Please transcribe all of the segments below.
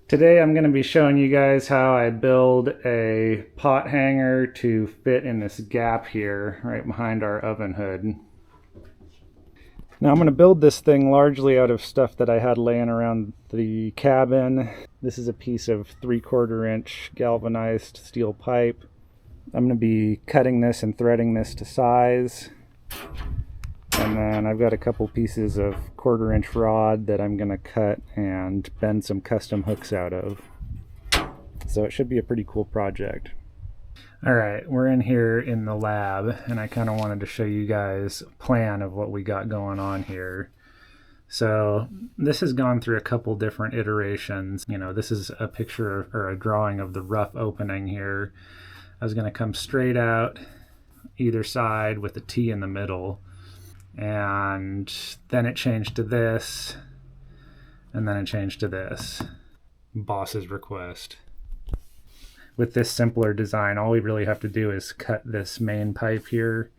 Today I'm going to be showing you guys how I build a pot hanger to fit in this gap here right behind our oven hood. Now I'm going to build this thing largely out of stuff that I had laying around the cabin. This is a piece of 3/4 inch galvanized steel pipe. I'm going to be cutting this and threading this to size. And then I've got a couple pieces of 1/4 inch rod that I'm going to cut and bend some custom hooks out of. So it should be a pretty cool project. Alright, we're in here in the lab and I kind of wanted to show you guys a plan of what we got going on here. So this has gone through a couple different iterations. You know, this is a picture or a drawing of the rough opening here. I was going to come straight out either side with a T in the middle. And then it changed to this, and then it changed to this. Boss's request. With this simpler design, all we really have to do is cut this main pipe here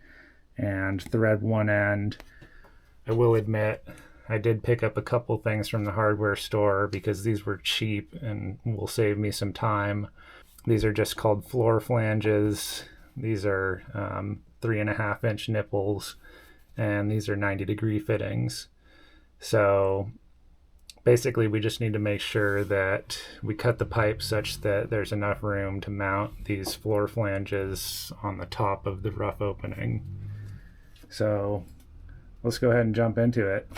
and thread one end. I will admit, I did pick up a couple things from the hardware store because these were cheap and will save me some time. These are just called floor flanges. These are 3.5 inch nipples. And these are 90-degree fittings. So basically we just need to make sure that we cut the pipe such that there's enough room to mount these floor flanges on the top of the rough opening. So let's go ahead and jump into it.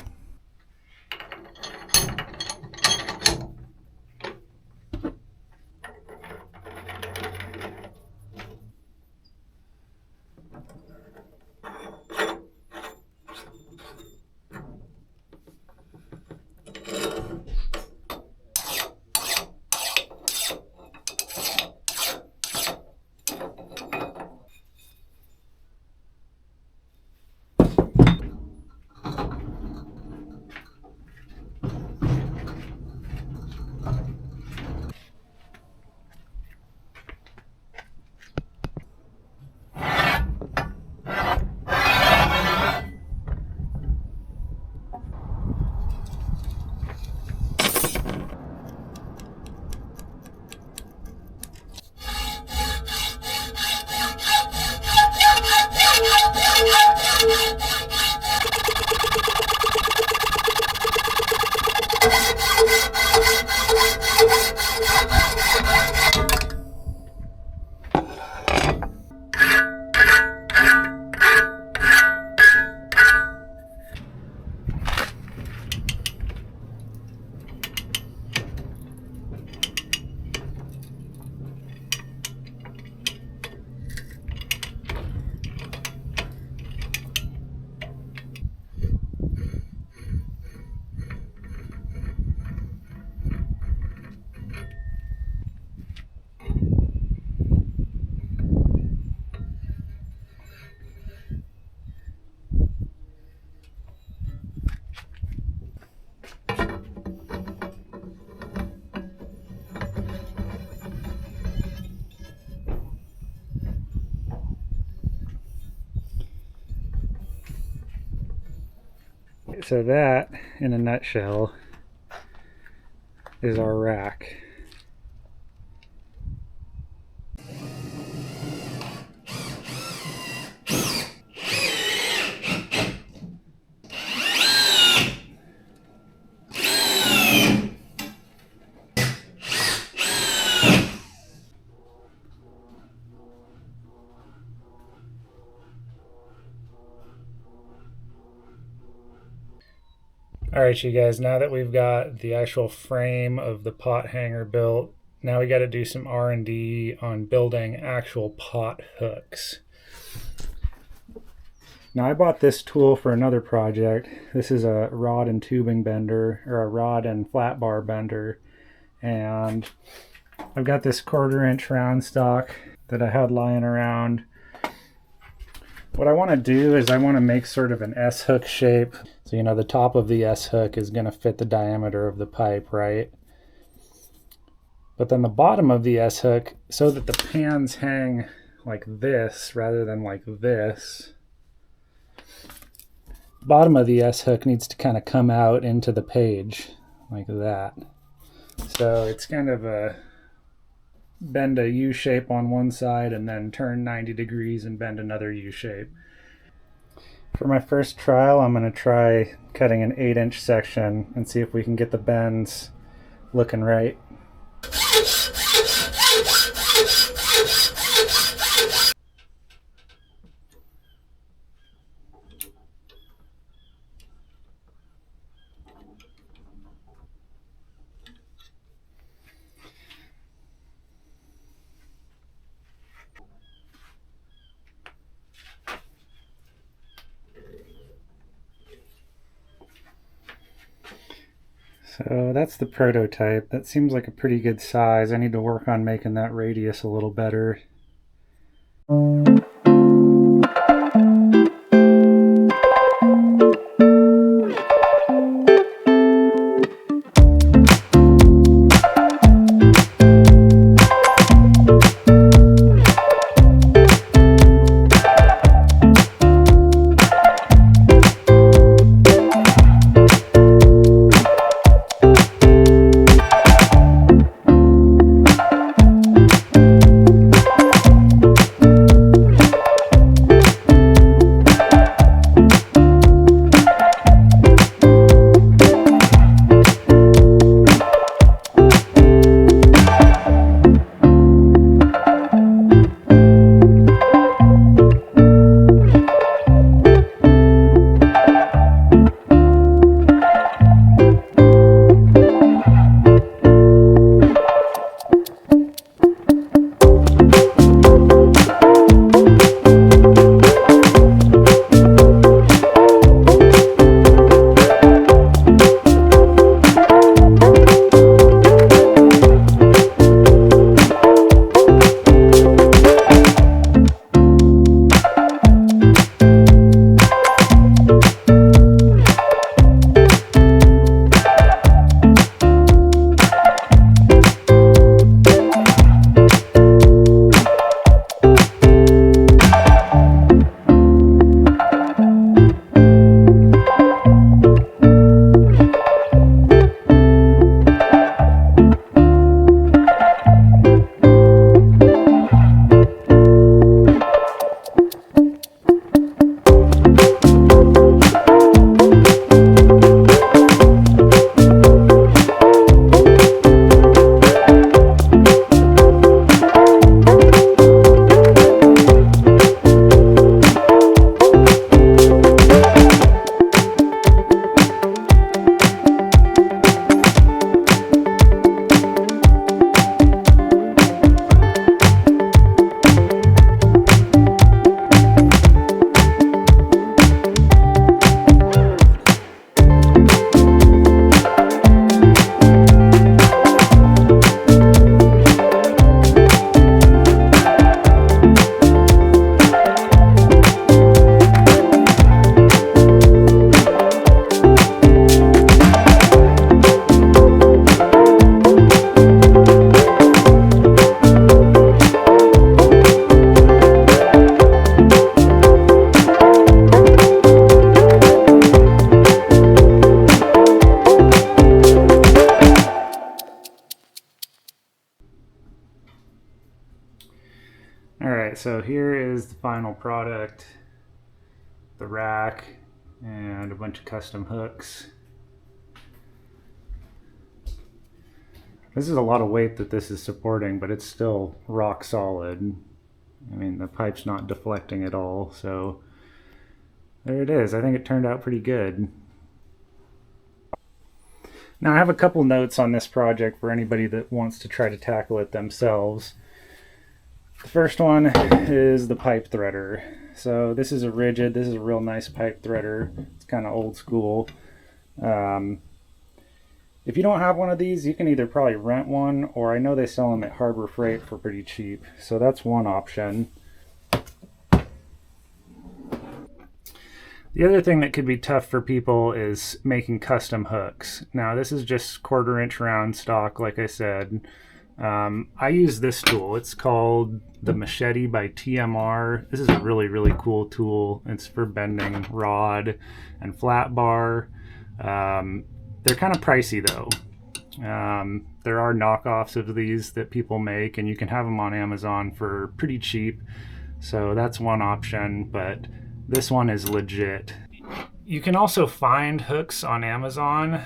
So that, in a nutshell, is our rack. Alright, you guys, now that we've got the actual frame of the pot hanger built, now we got to do some R&D on building actual pot hooks. Now I bought this tool for another project. This is a rod and tubing bender, or a rod and flat bar bender. And I've got this 1/4 inch round stock that I had lying around. What I want to do is I want to make sort of an S-hook shape. So, you know, the top of the S-hook is going to fit the diameter of the pipe, right? But then the bottom of the S-hook, so that the pans hang like this rather than like this, bottom of the S-hook needs to kind of come out into the page like that. So it's kind of a bend a U shape on one side and then turn 90 degrees and bend another U shape. For my first trial, I'm going to try cutting an 8-inch section and see if we can get the bends looking right. So that's the prototype. That seems like a pretty good size. I need to work on making that radius a little better. Alright, so here is the final product. The rack and a bunch of custom hooks. This is a lot of weight that this is supporting, but it's still rock solid. I mean, the pipe's not deflecting at all, so there it is. I think it turned out pretty good. Now I have a couple notes on this project for anybody that wants to try to tackle it themselves. The first one is the pipe threader. So this is a rigid, this is a real nice pipe threader. It's kind of old school. If you don't have one of these, you can either probably rent one, or I know they sell them at Harbor Freight for pretty cheap. So that's one option. The other thing that could be tough for people is making custom hooks. Now this is just 1/4-inch round stock, like I said. I use this tool. It's called the Machete by TMR. This is a really, really cool tool. It's for bending rod and flat bar. They're kind of pricey though. There are knockoffs of these that people make, and you can have them on Amazon for pretty cheap. So that's one option, but this one is legit. You can also find hooks on Amazon.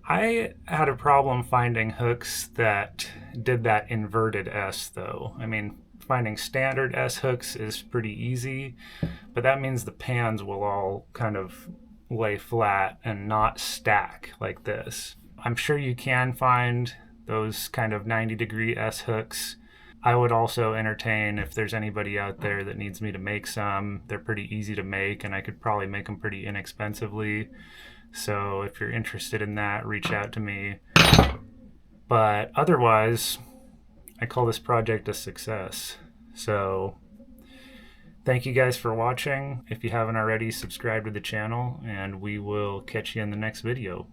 I had a problem finding hooks that did that inverted S though. I mean, finding standard S hooks is pretty easy, but that means the pans will all kind of lay flat and not stack like this. I'm sure you can find those kind of 90-degree S hooks. I would also entertain if there's anybody out there that needs me to make some. They're pretty easy to make, and I could probably make them pretty inexpensively. So if you're interested in that, reach out to me. But otherwise, I call this project a success. So thank you guys for watching. If you haven't already, subscribe to the channel, and we will catch you in the next video.